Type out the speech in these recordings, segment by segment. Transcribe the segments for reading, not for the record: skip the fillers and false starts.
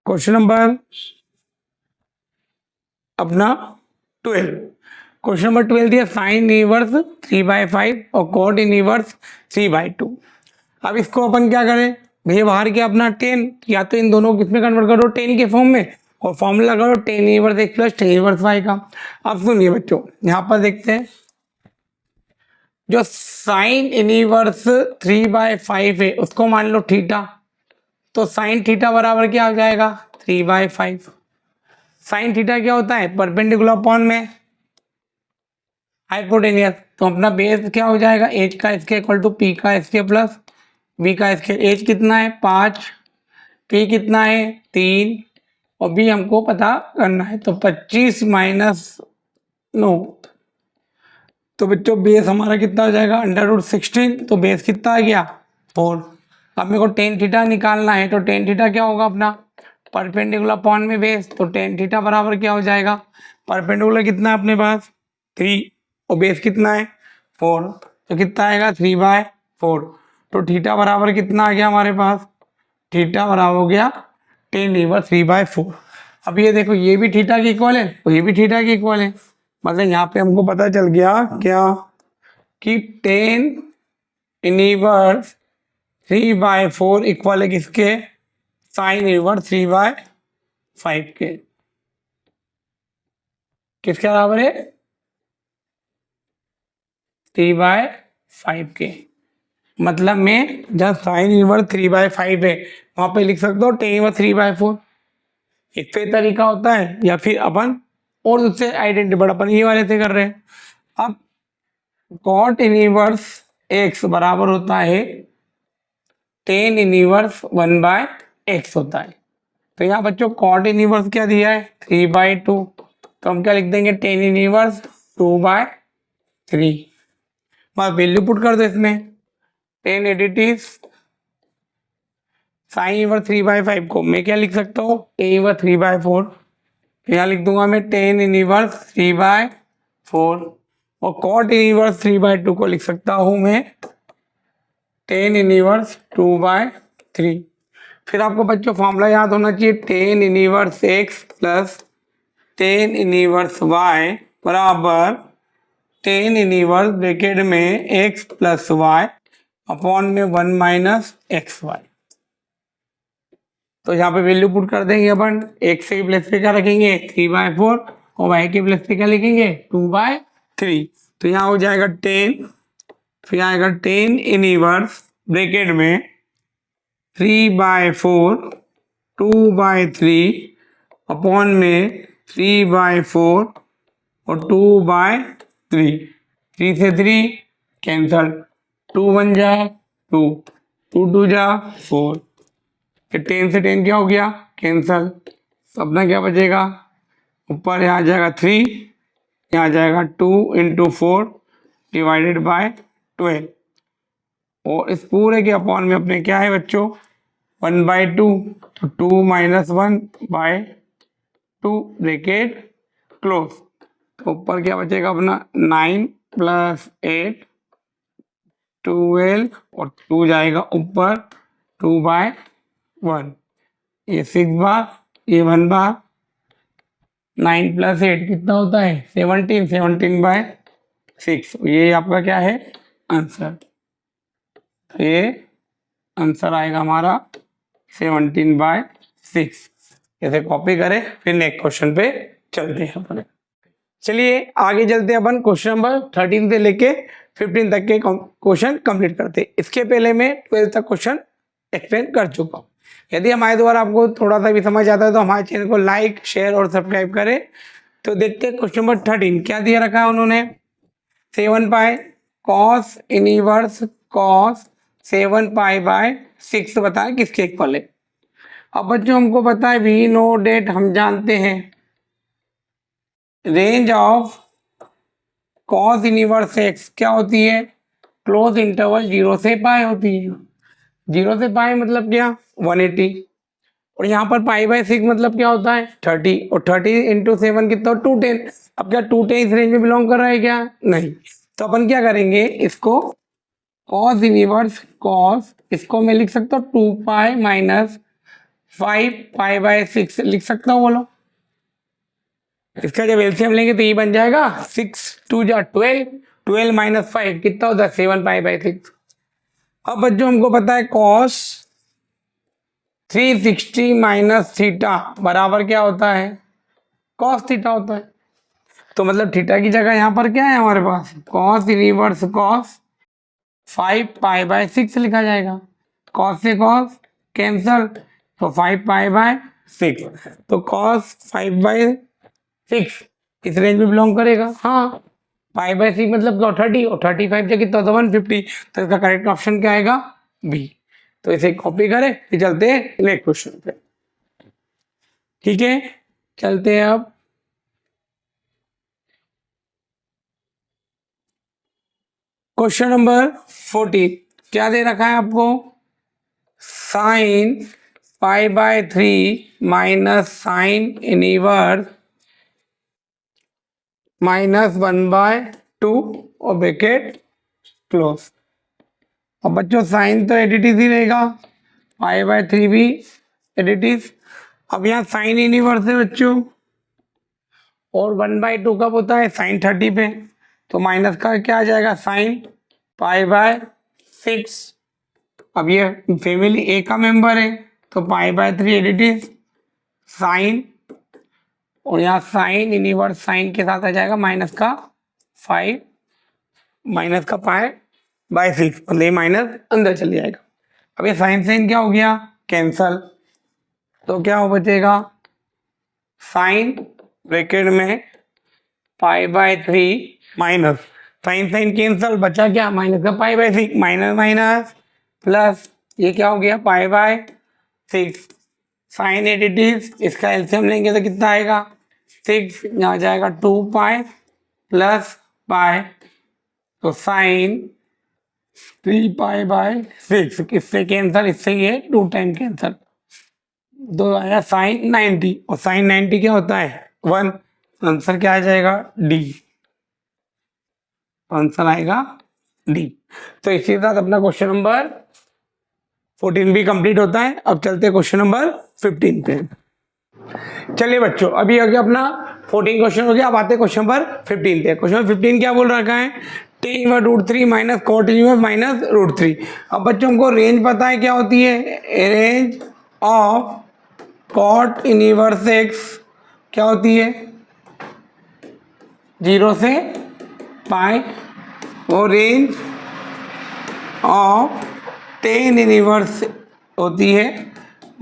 Question number अपना 12। Question number 12 दिया sine inverse 3/5 और कॉट इनवर्स 3/2। अब इसको अपन क्या करें भैया, बाहर के अपना 10 या तो इन दोनों किसमें कन्वर्ट करो 10 के फॉर्म में, और फॉर्मूला करो tan inverse x plus tan inverse y का। अब सुनिए बच्चों, यहाँ पर देखते हैं जो साइन इनवर्स 3/5 है उसको मान लो थीटा, तो साइन थीटा बराबर क्या हो जाएगा 3/5। साइन थीटा क्या होता है परपेंडिकुलर अपॉन में हाइपोटेनियस, तो अपना बेस क्या हो जाएगा एच का इसके इक्वल टू पी का इसके प्लस बी का इसके। एच कितना है 5, पी कितना है 3 और बी हमको पता करना है, तो 25 माइनस 9, तो बच्चों बेस हमारा कितना हो जाएगा √16, तो बेस कितना आ गया 4। अब मेरे को टेन थीटा निकालना है, तो टेन थीटा क्या होगा अपना परपेंडिकुलर अपॉन में बेस, तो टेन थीटा बराबर क्या हो जाएगा परपेंडिकुलर कितना है अपने पास 3 और बेस कितना है 4, तो कितना आएगा 3/4। तो थीटा बराबर कितना आ गया हमारे पास, थीटा बराबर हो गया टेन इनवर्स 3/4। अब ये देखो ये भी थीटा की इक्वल है और ये भी थीटा की इक्वल है, मतलब यहाँ पे हमको पता चल गया क्या कि टेन इनवर्स 3/4 इक्वल है किसके साइन इनवर्स 3/5 के। किसके बराबर है 3/5 के। मतलब में जब साइन इनवर्स 3/5 है वहां पे लिख सकते हो टेन इनवर्स 3/4। एक तो तरीका होता है, या फिर अपन और उससे आइडेंटिटी बट अपन ये वाले से कर रहे हैं। अब कॉट इनवर्स x बराबर होता है टेन इनवर्स 1/x होता है। तो यहाँ बच्चों कॉट इनवर्स क्या दिया है 3/2, तो हम क्या लिख देंगे टेन इनवर्स 2/3। बस वैल्यू पुट कर दो इसमें, टेन एडिटिव साइन इनवर्स 3/5 को मैं क्या लिख सकता हूँ टेन इनवर्स 3/4, यहाँ लिख दूंगा मैं टेन इनवर्स 3/4, और कॉट इनवर्स 3/2 को लिख सकता हूँ मैं टेन इनवर्स 2/3। फिर आपको बच्चों फॉर्मूला याद होना चाहिए tan inverse x plus tan inverse y बराबर टेन इनवर्स ब्रैकेट में x प्लस y अपॉन में 1 माइनस XY। तो यहाँ पे वैल्यू पुट कर देंगे अपन, x के प्लस पे क्या रखेंगे 3/4 और y के प्लस पे क्या लिखेंगे 2/3। तो यहाँ हो जाएगा 10, फिर आएगा टेन इनवर्स ब्रैकेट में 3/4 2/3 अपॉन में 3/4 और 2/3, 3 से 3 कैंसल, 2 1 जा 2, 2 2 जा 4, 10 से 10 क्या हो गया कैंसल, अपना क्या बचेगा ऊपर यहाँ आ जाएगा 3, यहाँ आ जाएगा 2 × 4 डिवाइडेड बाय 12, और इस पूरे के अपॉन में अपने क्या है बच्चों 1/2, तो 2 माइनस 1/2 ब्रैकेट क्लोज, तो ऊपर क्या बचेगा अपना 9 + 8 12 और 2 जाएगा ऊपर 2/1, ये 6 बार ये 1 बार, 9 + 8 कितना होता है 17, 17/6, ये आपका क्या है आंसर। ये आंसर आएगा हमारा 17/6। इसे कॉपी करें, फिर नेक्स्ट क्वेश्चन पे चलते हैं अपन। चलिए आगे चलते हैं अपन, क्वेश्चन नंबर 13 से लेके 15 तक के क्वेश्चन कंप्लीट करते हैं। इसके पहले मैं 12 तक क्वेश्चन एक्सप्लेन कर चुका हूँ। यदि हमारे द्वारा आपको थोड़ा सा भी समझ आता है तो हमारे चैनल को लाइक शेयर और सब्सक्राइब करें। तो देखते हैं क्वेश्चन नंबर 13 क्या दिया रखा है उन्होंने, 7π cos इनवर्स cos 7π/6 बताएं किसके इक्वल है। अब बच्चों हमको पता है वी नो डेट, हम जानते हैं range of cos inverse x क्या होती है क्लोज इंटरवल 0 से π होती है। 0 से π मतलब क्या 180, और यहाँ पर π/6 मतलब क्या होता है 30, और 30 × 7 कितना 210। अब क्या 210 इस रेंज में बिलोंग कर रहा है क्या, नहीं। तो अपन क्या करेंगे इसको cos इनवर्स cos, इसको मैं लिख सकता हूँ 2π - 5π/6 लिख सकता हूँ, बोलो। इसका जब एलसीएम लेंगे तो ये बन जाएगा 6 2 जा 12, 12 माइनस 5 कितना होता है 7π/6। अब बच्चों हमको पता है cos 360 माइनस थीटा बराबर क्या होता है, cos थीटा होता है। तो मतलब थीटा की जगह यहाँ पर क्या है हमारे पास, cos इनवर्स cos 5π/6 लिखा जाएगा। cos से cos कैंसल, तो 5π/6, तो cos 5/6 इस रेंज में बिलोंग करेगा। हाँ, π/6 मतलब 30 और 35 से कितना होता है 150, तो इसका करेक्ट ऑप्शन क्या आएगा, बी। तो इसे कॉपी करें, फिर चलते हैं नेक्स्ट क्वेश्चन पे। ठीक है, चलते हैं अब क्वेश्चन नंबर 14। क्या दे रखा है आपको, साइन π/3 माइनस साइन इनवर्स -1/2 और ब्रैकेट क्लोज। अब बच्चों साइन तो एडिटिव ही रहेगा, π/3 भी एडिटिव। अब यहाँ साइन इनवर्स है बच्चों, और 1/2 कब होता है साइन 30 पे, तो माइनस का क्या आ जाएगा साइन π/6। अब ये फैमिली ए का मेंबर है, तो π/3 एडिटिव साइन, और यहाँ साइन इनवर्स साइन के साथ आ जाएगा -5 π/6, मतलब ये माइनस अंदर चले जाएगा। अब ये साइन साइन क्या हो गया कैंसल, तो क्या हो बचेगा साइन ब्रैकेट में π/3 माइनस साइन साइन कैंसल, बचा क्या माइनस का π/6, माइनस माइनस प्लस, ये क्या हो गया π/6। साइन एडिटिव, इसका एलसीएम लेंगे तो कितना आएगा 6, यहाँ जाएगा 2π प्लस पाई, तो साइन 3π/6, इससे कैंसल, इससे ये 2 टाइम कैंसल, तो आया साइन 90, और साइन 90 क्या होता है 1, आंसर क्या आ जाएगा डी, आंसर आएगा डी। तो इसी के साथ अपना क्वेश्चन नंबर 14 भी कंप्लीट होता है। अब चलते हैं क्वेश्चन नंबर 15 पे। चलिए बच्चों, अभी हो गया अपना 14 क्वेश्चन हो गया, अब आते हैं क्वेश्चन नंबर 15 पे। क्वेश्चन नंबर 15 क्या बोल रखा है, tan inverse √3 minus cot inverse minus √3। अब बच्चों हमको रेंज पता है क्या होती है, range of cot inverse x क्या होती है 0 से पाई, और रेंज ऑफ tan इनवर्स होती है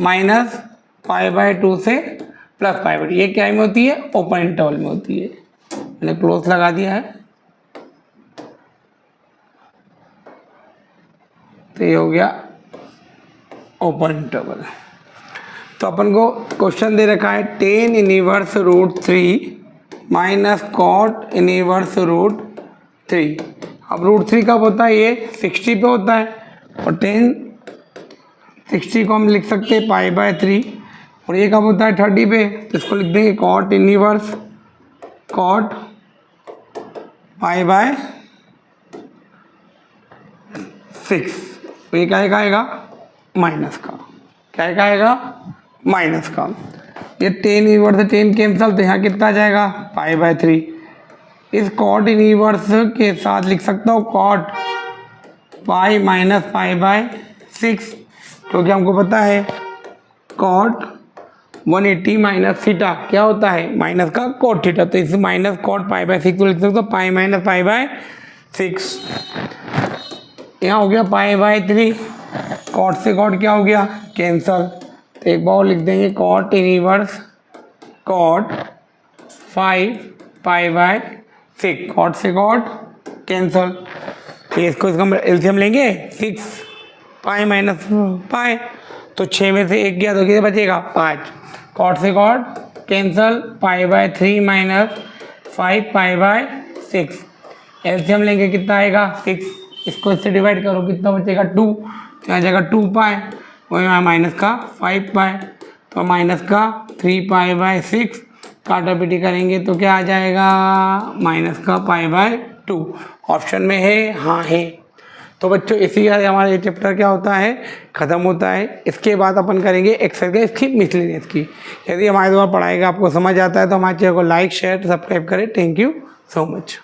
-π/2 से +π/2। ये क्या में होती है ओपन इंटरवल में होती है, मैंने क्लोज लगा दिया है, तो ये हो गया ओपन इंटरवल। तो अपन को क्वेश्चन दे रखा है tan inverse √3 minus cot inverse √3। अब √3 कब होता है, ये 60 पे होता है, और tan 60 को हम लिख सकते हैं π/3, और ये कब होता है 30 पे, तो इसको लिख देंगे cot इनवर्स cot π/6। तो ये क्या आएगा माइनस का, क्या आएगा माइनस का। ये tan इनवर्स से tan कैंसल, तो यहाँ कितना आ जाएगा π/3। इस cot इनवर्स के साथ लिख सकता हूँ cot पाई माइनस π/6, क्योंकि हमको पता है cot 180 माइनस थीटा क्या होता है माइनस का cot थीटा, तो इस माइनस cot π/6 को लिख सकते हो पाई माइनस π/6। यहाँ हो गया π/3, cot से cot क्या हो गया कैंसल, तो एक बार लिख देंगे cot इनवर्स cot 5π/6, cot से cot कैंसल, तो इसको इसका एलसीएम लेंगे 6 पाई माइनस पाई, तो 6 में से 1 गया तो कितना बचेगा 5, cot से cot कैंसल, π/3 माइनस 5π/6, एलसीएम लेंगे कितना आएगा 6, इसको इससे डिवाइड करो कितना बचेगा 2, तो यहाँ जाएगा 2π, और यहाँ माइनस का 5π, तो माइनस का 3π/6, काटा पीटी करेंगे तो क्या आ जाएगा माइनस का π/2। ऑप्शन में है, हाँ है। तो बच्चों इसी का हमारा ये चैप्टर क्या होता है, ख़त्म होता है। इसके बाद अपन करेंगे एक्सरसाइज इसकी मिसलेनियस की। यदि हमारे द्वारा पढ़ाई का आपको समझ आता है तो हमारे चैनल को लाइक शेयर सब्सक्राइब करें। Thank you so much.